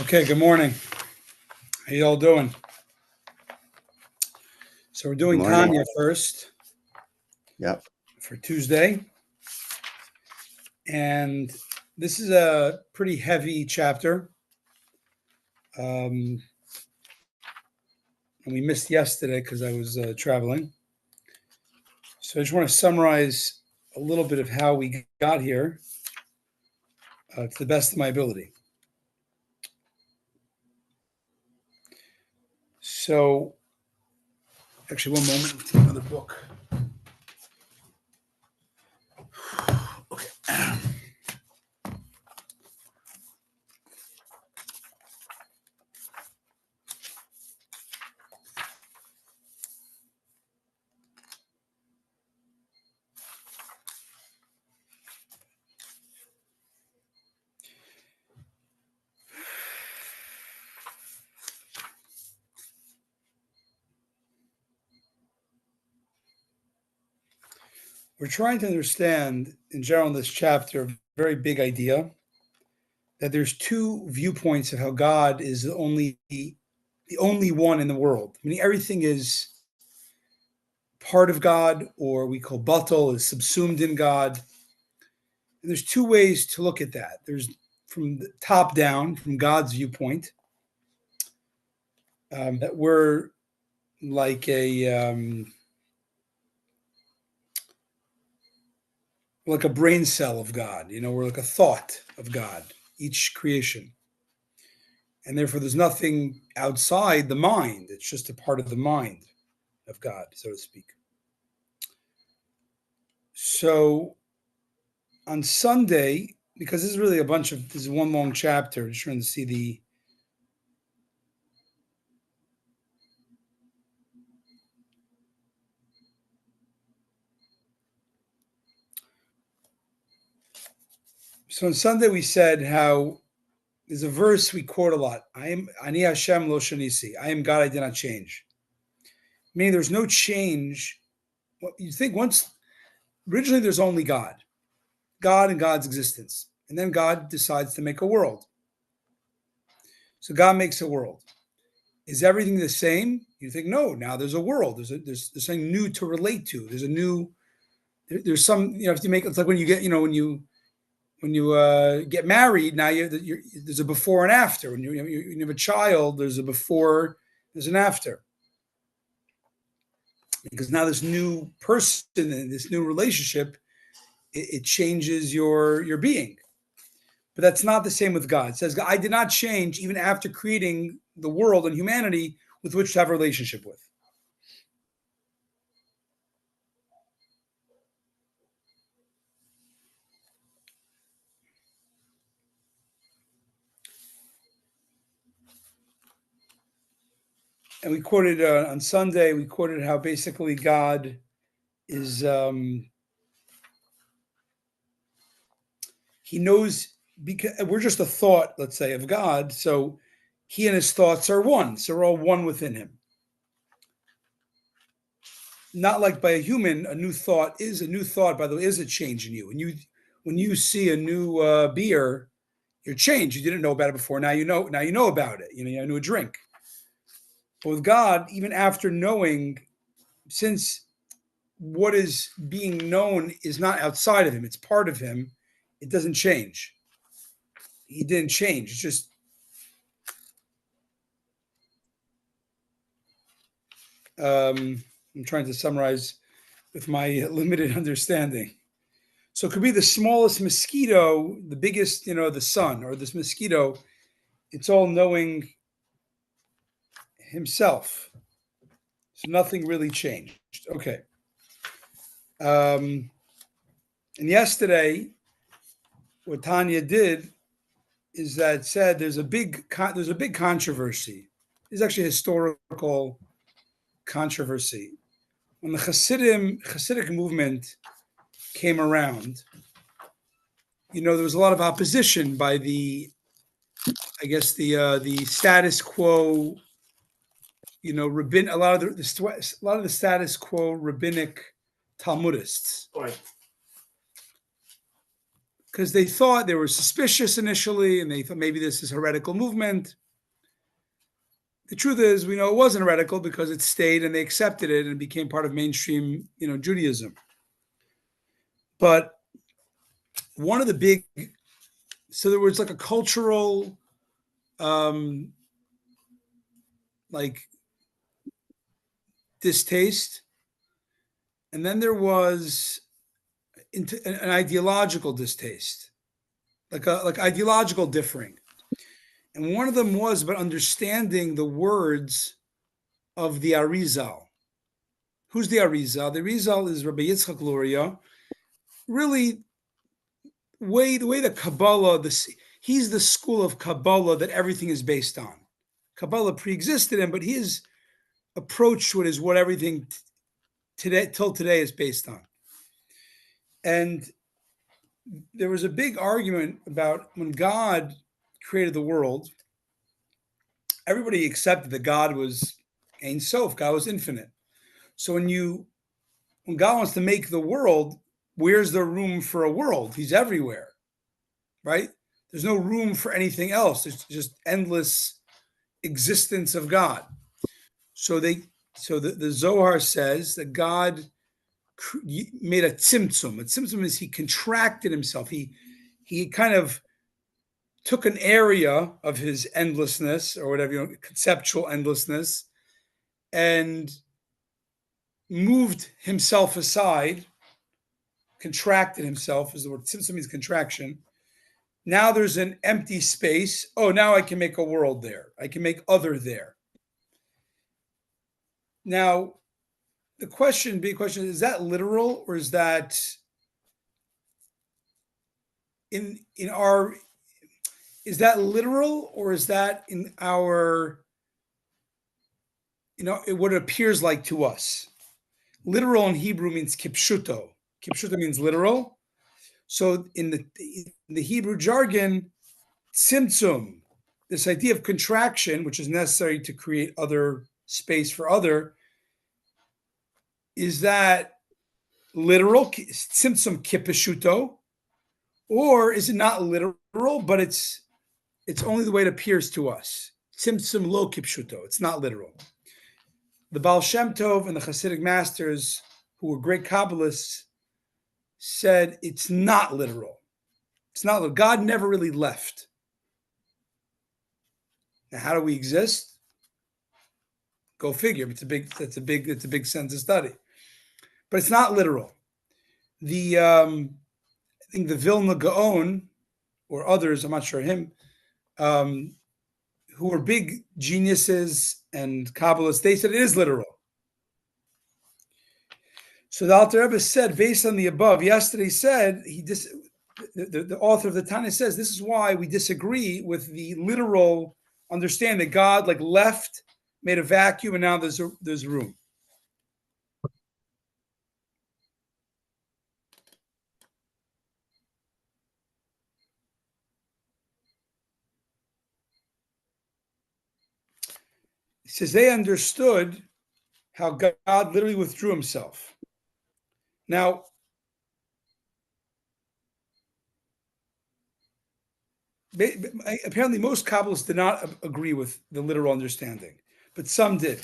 Okay, good morning. How you all doing? So we're Good doing morning. Tanya first Yep. for Tuesday. And this is a pretty heavy chapter. And we missed yesterday because I was traveling. So I just want to summarize a little bit of how we got here to the best of my ability. So, actually, one moment. Let's take another book. Okay. We're trying to understand, in general, in this chapter, a very big idea that there's two viewpoints of how God is the only one in the world. I mean, everything is part of God, or we call batal, is subsumed in God. And there's two ways to look at that. There's from the top down, from God's viewpoint, that we're like a brain cell of God. We're like a thought of God, each creation. And therefore, there's nothing outside the mind. It's just a part of the mind of God, so to speak. So on Sunday, because this is really this is one long chapter, just trying to see the. So on Sunday, we said how there's a verse we quote a lot. I am Ani Hashem lo shanisi. I am God, I did not change. Meaning there's no change. You think originally there's only God and God's existence. And then God decides to make a world. So God makes a world. Is everything the same? You think, no, now there's a world. There's something new to relate to. There's some, if you make, it's like when you get, when you get married, now there's a before and after. When you have a child, there's a before, there's an after. Because now this new person and this new relationship, it changes your being. But that's not the same with God. It says, I did not change even after creating the world and humanity with which to have a relationship with. And we quoted on Sunday, we quoted how basically God is, he knows, because we're just a thought, let's say, of God. So he and his thoughts are one. So we're all one within him. Not like by a human, a new thought, by the way, is a change in you. And when you see a new beer, you're changed. You didn't know about it before. Now you know about it. You know a drink. But with God, even after knowing, since what is being known is not outside of him, it's part of him, it doesn't change. He didn't change. It's just I'm trying to summarize with my limited understanding. So it could be the smallest mosquito, the biggest, the sun, or this mosquito. It's all knowing himself. So nothing really changed. Okay. And yesterday, what Tanya did is that said there's a big controversy. There's actually a historical controversy. When the Hasidic movement came around, there was a lot of opposition by the status quo, a lot of the status quo rabbinic Talmudists. Right. because they thought they were suspicious initially, and they thought maybe this is heretical movement. The truth is, we know it wasn't heretical because it stayed and they accepted it and became part of mainstream, Judaism. But one of the big, so there was like a cultural, like distaste, and then there was an ideological distaste, like ideological differing. And one of them was about understanding the words of the Arizal. Who's the Arizal? The Arizal is Rabbi Yitzchak Luria. Really, the way the Kabbalah, he's the school of Kabbalah that everything is based on. Kabbalah pre-existed him, but his approach to it is what everything till today is based on. And there was a big argument about when God created the world, everybody accepted that God was Ein Sof, God was infinite. So when God wants to make the world, where's the room for a world? He's everywhere, right? There's no room for anything else. There's just endless existence of God. So the Zohar says that God made a tzimtzum. A tzimtzum is he contracted himself. He kind of took an area of his endlessness or whatever, conceptual endlessness, and moved himself aside, contracted himself, is the word. Tzimtzum means contraction. Now there's an empty space. Oh, now I can make a world there. I can make other there. Now, the big question, is that literal, or is that is that literal, or is that in our, what it appears like to us? Literal in Hebrew means kipshuto. Kipshuto means literal. So in the Hebrew jargon, tzimtzum, this idea of contraction, which is necessary to create other space for other, is that literal, tzimtzum kipshuto, or is it not literal, but it's only the way it appears to us? Tzimtzum lo kipshuto, it's not literal. The Baal Shem Tov and the Hasidic masters, who were great Kabbalists, said it's not literal. It's not literal. God never really left. Now, how do we exist? Go figure. It's a big sense of study. But it's not literal. I think the Vilna Gaon, or others, I'm not sure him, who were big geniuses and Kabbalists, they said it is literal. So the Alter Rebbe said, based on the above, yesterday said, the author of the Tanya says, this is why we disagree with the literal understanding that God left, made a vacuum, and now there's room. He says they understood how God literally withdrew himself. Now, apparently most Kabbalists did not agree with the literal understanding, but some did.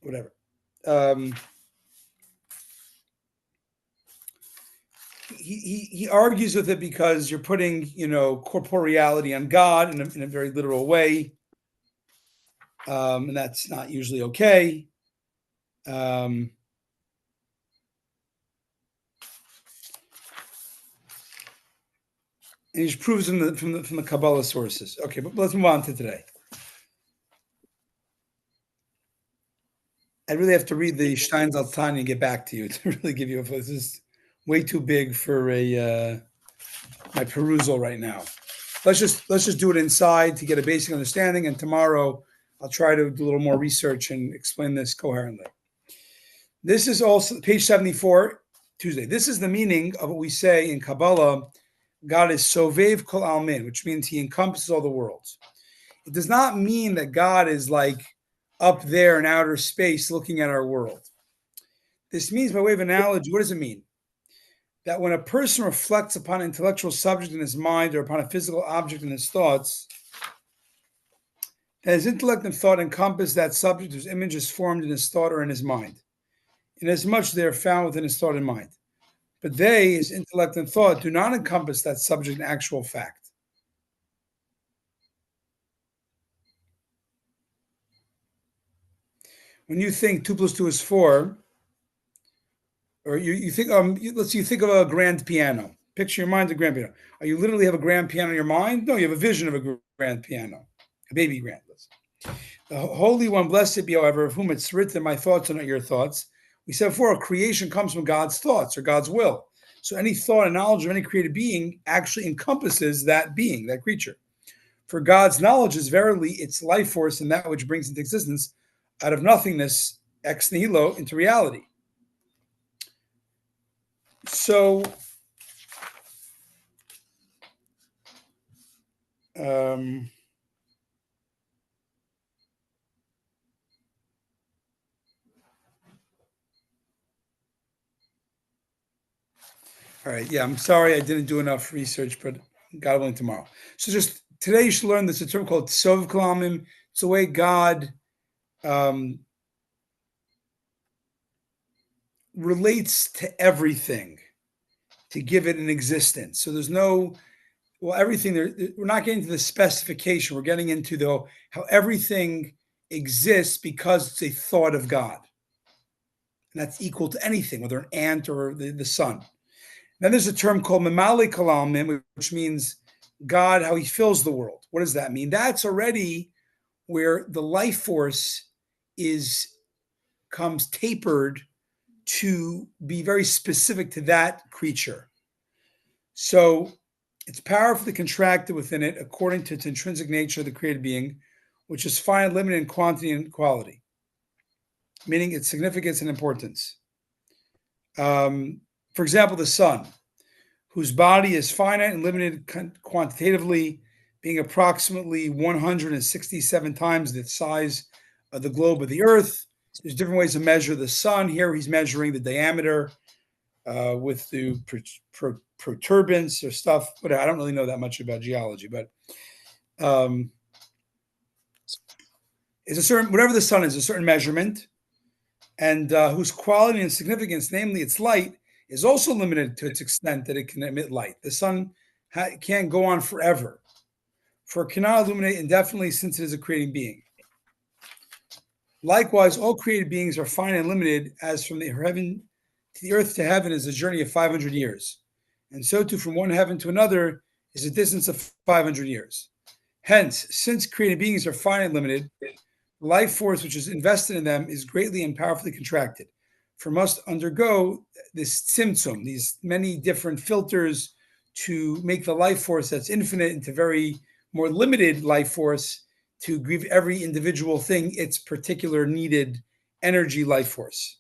Whatever. He argues with it because you're putting, corporeality on God in a very literal way, and that's not usually okay. And he just proves from the Kabbalah sources. Okay, but let's move on to today. I really have to read the Stein's Al Tanya and get back to you to really give you this is way too big for my perusal right now. Let's just do it inside to get a basic understanding, and tomorrow I'll try to do a little more research and explain this coherently. This is also page 74, Tuesday. This is the meaning of what we say in Kabbalah. God is Sovev Kol Almin, which means he encompasses all the worlds. It does not mean that God is like up there in outer space looking at our world. This means, by way of analogy, what does it mean? That when a person reflects upon an intellectual subject in his mind or upon a physical object in his thoughts, that his intellect and thought encompass that subject whose image is formed in his thought or in his mind, inasmuch they are found within his thought and mind. But they, his intellect and thought, do not encompass that subject in actual fact. When you think 2 plus 2 is 4, or you think, let's say you think of a grand piano. Picture your mind a grand piano. Are you literally have a grand piano in your mind? No, you have a vision of a grand piano, a baby grand. The Holy One, blessed be, however, of whom it's written, my thoughts are not your thoughts. We said before, creation comes from God's thoughts or God's will. So any thought and knowledge of any created being actually encompasses that being, that creature. For God's knowledge is verily its life force and that which brings into existence out of nothingness, ex nihilo, into reality. So, all right, yeah, I'm sorry I didn't do enough research, but God willing, tomorrow. So just today you should learn this, a term called Sov Kalamim. It's the way God relates to everything to give it an existence. So there's no, everything there, we're not getting to the specification. We're getting into how everything exists because it's a thought of God. And that's equal to anything, whether an ant or the sun. Then there's a term called Memali Kalamim, which means God, how he fills the world. What does that mean? That's already where the life force comes tapered to be very specific to that creature. So it's powerfully contracted within it according to its intrinsic nature of the created being, which is finite, limited in quantity and quality, meaning its significance and importance. For example, the sun, whose body is finite and limited quantitatively, being approximately 167 times the size of the globe of the Earth. There's different ways to measure the sun. Here he's measuring the diameter with the protuberance or stuff. But I don't really know that much about geology, but it's a certain, whatever the sun is, a certain measurement, and whose quality and significance, namely its light, is also limited to its extent that it can emit light. The sun can't go on forever, for it cannot illuminate indefinitely since it is a creating being. Likewise, all created beings are finite and limited, as from the heaven to the earth to heaven is a journey of 500 years. And so too from one heaven to another is a distance of 500 years. Hence, since created beings are finite and limited, the life force which is invested in them is greatly and powerfully contracted, for must undergo this tzimtzum, these many different filters to make the life force that's infinite into very more limited life force, to give every individual thing its particular needed energy life force.